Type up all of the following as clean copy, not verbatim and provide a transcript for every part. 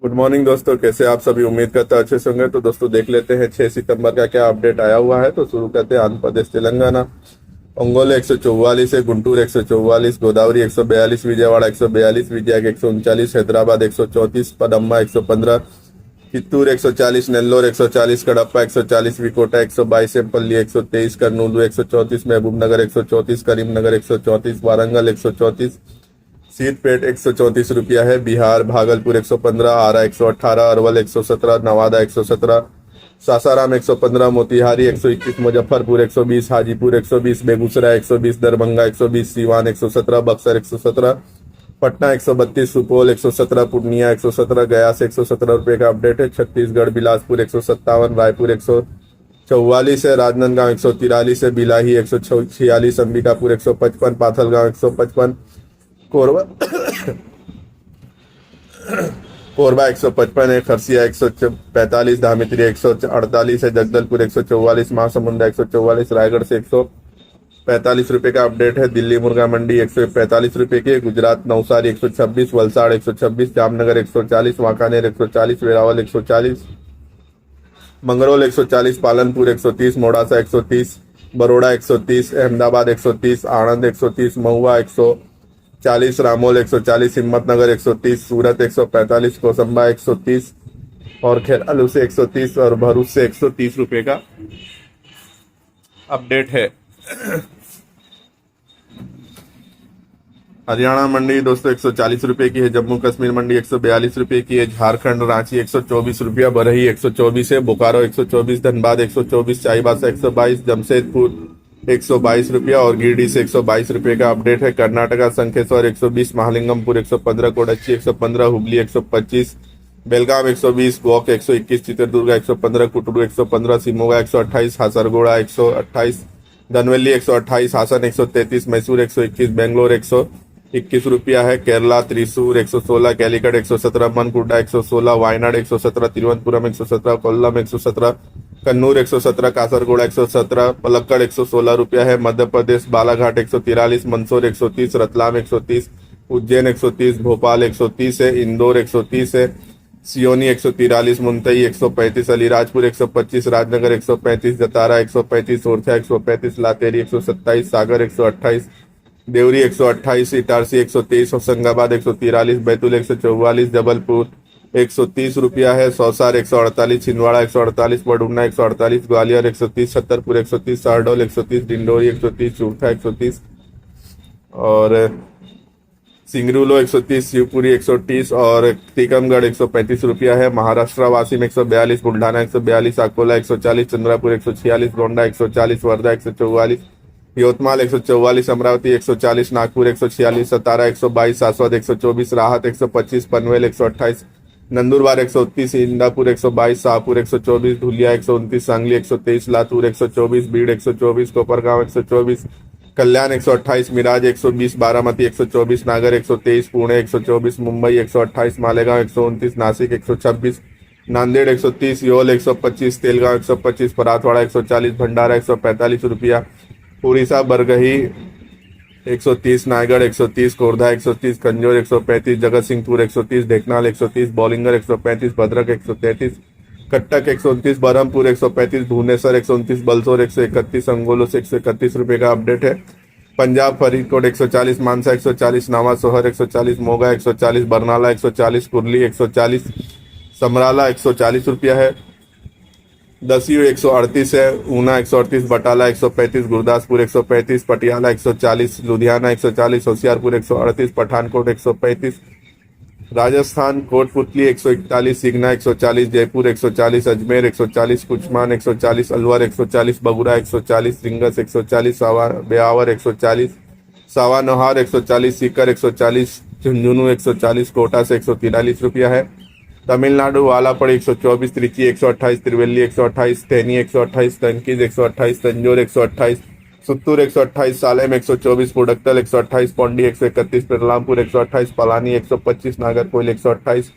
Good morning दोस्तों, कैसे आप सभी। उम्मीद करते हैं अच्छे से होंगे। तो दोस्तों देख लेते हैं 6 सितंबर का क्या अपडेट आया हुआ है। तो शुरू करते हैं। आंध्र प्रदेश तेलंगाना ओंगोले 144 है, गुंटूर 144, गोदावरी 142, विजयवाड़ा 142, विजयक 139, हैदराबाद 134, पदम्मा 115, चित्तूर 140, नेल्लोर 140, कडप्पा 140, विकोटा 122, एम्पल्ली 123, कर्नूलू 134, महबूबनगर 134, करीमनगर 134, वारंगल 134, सीतपेट 134 रुपया है। बिहार भागलपुर 115, आरा 118, अरवल 117, नवादा 117, सासाराम 115, मोतिहारी 121, मुजफ्फरपुर 120, हाजीपुर 120, बेगूसराय 120, दरभंगा 120, सीवान 117, बक्सर 117, पटना 132, सुपौल 117, पूर्णिया 117, गया से 117 रुपये का अपडेट है। छत्तीसगढ़ बिलासपुर 157, रायपुर 144 है, राजनांदगांव 143 है, बिलाही 146, अंबिकापुर 155, पाथलगांव 155, कोरबा कोरबा 155 है, खरसिया 145, धामित्री 148 है, जगदलपुर 144, महासमुंदा 144, रायगढ़ से 145 रुपये का अपडेट है। दिल्ली मुर्गा मंडी 145 रुपये की, गुजरात नवसारी 126, वलसाड़ 126, जामनगर 140, वांकानेर 140, वेरावल 140, मंगरौल 140, पालनपुर 130, मोड़ासा 130, बड़ौदा 130, अहमदाबाद 130, आणंद 130, महुआ 140, रामोल 140, हिम्मतनगर 130, सूरत 145, कोसंबा 130 और खेरालू से 130 और भरूच से 130 रुपये का अपडेट है। हरियाणा मंडी दोस्तों 140 रुपये की है, जम्मू कश्मीर मंडी 142 रुपये की है, झारखंड रांची 124 रुपया, बरही 124 है, बोकारो 124, धनबाद 124, चाईबासा 122, जमशेदपुर 122 रुपया और गिरिडीह से 122 रुपये का अपडेट है। कर्नाटका संखेश्वर 120, महालिंगमपुर 115, कोडच्ची 115, हुबली 125, बेलगाम 120, गोक 121, चित्रदुर्ग 115, कुटुरु 115, शिमोगा 128, हासरगोड़ा 128, धनवेली 128, हासन 133, मैसूर 121, बेंगलोर 121 रुपया है। केरला त्रिशूर 116, कैलीकट 117, मनकुर्डा 116, वायनाड 117, तिरुवनंतपुरम 117, कोल्लम 117, कन्नूर 117, कासरगोड़ा 117, पलक्कड़ 116 रुपया है। मध्य प्रदेश बालाघाट 143, मंदसौर 130, रतलाम 130, उज्जैन 130, भोपाल 130 है, इंदौर 130 है, सियोनी 143, मुंतई 135, अलीराजपुर 125, राजनगर 135, जतारा 135, ओरछा 135, लातेरी 127, सागर 128, देवरी 128, इटारसी 123, होशंगाबाद 143, बैतूल 144, जबलपुर 130 रुपया है, सौसार 148, छिंदवाड़ा 148, बडूना 148, ग्वालियर 130, छतरपुर 130, शहडोल 130, डिंडोरी 130, चूरखा 130 और सिंगरूलो 130, शिवपुरी 130 और टीकमगढ़ 135 रुपया है। महाराष्ट्र वासिम 142, बुल्ढाना 142, अकोला 140, चंद्रपुर 146, गोंडा 140, वर्धा 144, यवतमाल 144, अमरावती 140, नागपुर 146, सतारा 122, सासवद 124, राहत 125, पनवेल 128, नंदुरबार 129, इंदापुर 122, शाहपुर 124, धुलिया 129, सांगली 123, लातूर 124, बीड़ 124, कोपरगांव 124, कल्याण 128, मिराज 120, बारामती 124, नागर 123, पुणे 124, मुंबई 128, मालेगांव 129, नासिक 126, नांदेड़ 130, योल 125, तेलगांव 125, पराथवाड़ा 140, भंडारा 145 रुपया, उड़ीसा बरगही 130, नायगढ़ 130, कोरधा 130, कंजौर 135, जगत सिंहपुर 130, ढेकनाल 130, बॉलिंगर 135, भद्रक 133, कटक 129, बरहमपुर 135, भुवनेश्वर 129, बलसोर 131, अंगोलो से 131 रुपये का अपडेट है। पंजाब फरीदकोट 140, मानसा 140, नावा सोहर 140, मोगा 140, बरनाला 140, कुरली 140, समराला 140 रुपया है। दसियो 138 है, ऊना 138, बटाला 135, गुरदासपुर 135, पटियाला 140, लुधियाना 140, होशियारपुर 138, पठानकोट 135, राजस्थान कोटपुतली 141, सिगना 140, जयपुर 140, अजमेर 140, कुचमान 140, अलवर 140, बगुरा 140, रिंगस 140, ब्यावर 140, सावानोहार 140, सीकर 140, झुंझुनू 140, कोटा से 143 रुपया है। तमिलनाडु वालापड़ 124, त्रिची 128, त्रिवेली 128, थेनी 128, तंकीज 128, तंजौर 128, सुत्तूर 128, सालेम 124, पुडक्कल 128, पौंडी 131, पेरलामपुर 128, पलानी 125, नागरकोइल 128,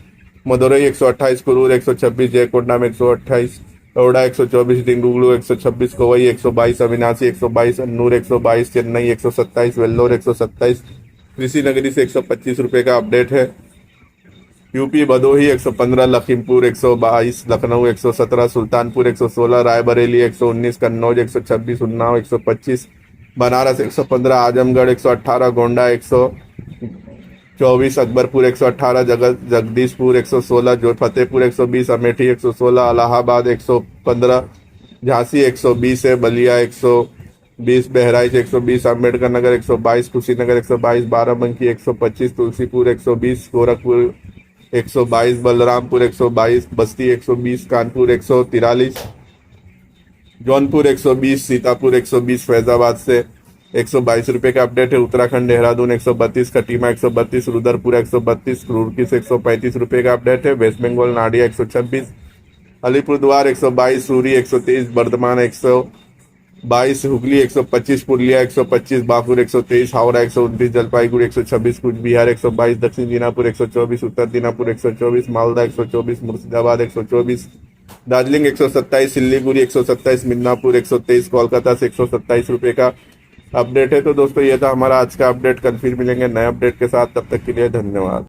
मदुरई 128, कुरूर 126, जयकोंडा में 128, औड़ा 124, डिंगुगलू 126, कोवई 122, अविनाशी 122, अन्नूर 122, चेन्नई 127, वेल्लोर 127, कृषि नगरी से 125 रुपये का अपडेट है। यूपी भदोही 115, लखीमपुर 122, लखनऊ 117, सुल्तानपुर 116, रायबरेली 119, कन्नौज 126, उन्नाव 125, बनारस 115, आजमगढ़ 118, गोंडा 124, अकबरपुर 118, जगदीशपुर 116, जो फतेहपुर 120, अमेठी 116, इलाहाबाद 115, झांसी 120 है, बलिया 120, बहराइच 120, अम्बेडकर नगर 122, कुशीनगर 122, बाराबंकी 125, तुलसीपुर 120, गोरखपुर 122, बलरामपुर 122, बस्ती 120, कानपुर 143, जौनपुर 120, सीतापुर 120, फैजाबाद से 122 रुपये का अपडेट है। उत्तराखंड देहरादून 132, खटीमा 132, रुद्रपुर 132, रुड़की से 135 रुपये का अपडेट है। वेस्ट बंगाल नाडिया 126, अलीपुरद्वार 122, सूरी 123, बर्धमान 122, हुगली 125, पुरलिया 125, बांकुर 123, हावड़ा 129, जलपाईगुड़ी 126, कूच बिहार 122, दक्षिण दिनाजपुर 124, उत्तर दिनाजपुर 124, मालदा 124, मुर्शिदाबाद 124, दार्जिलिंग 127, सिल्लीगुड़ी 127, मिदनापुर 123, कोलकाता से 127 रुपये का अपडेट है। तो दोस्तों ये था हमारा आज का अपडेट। कल फिर मिलेंगे नए अपडेट के साथ, तब तक के लिए धन्यवाद।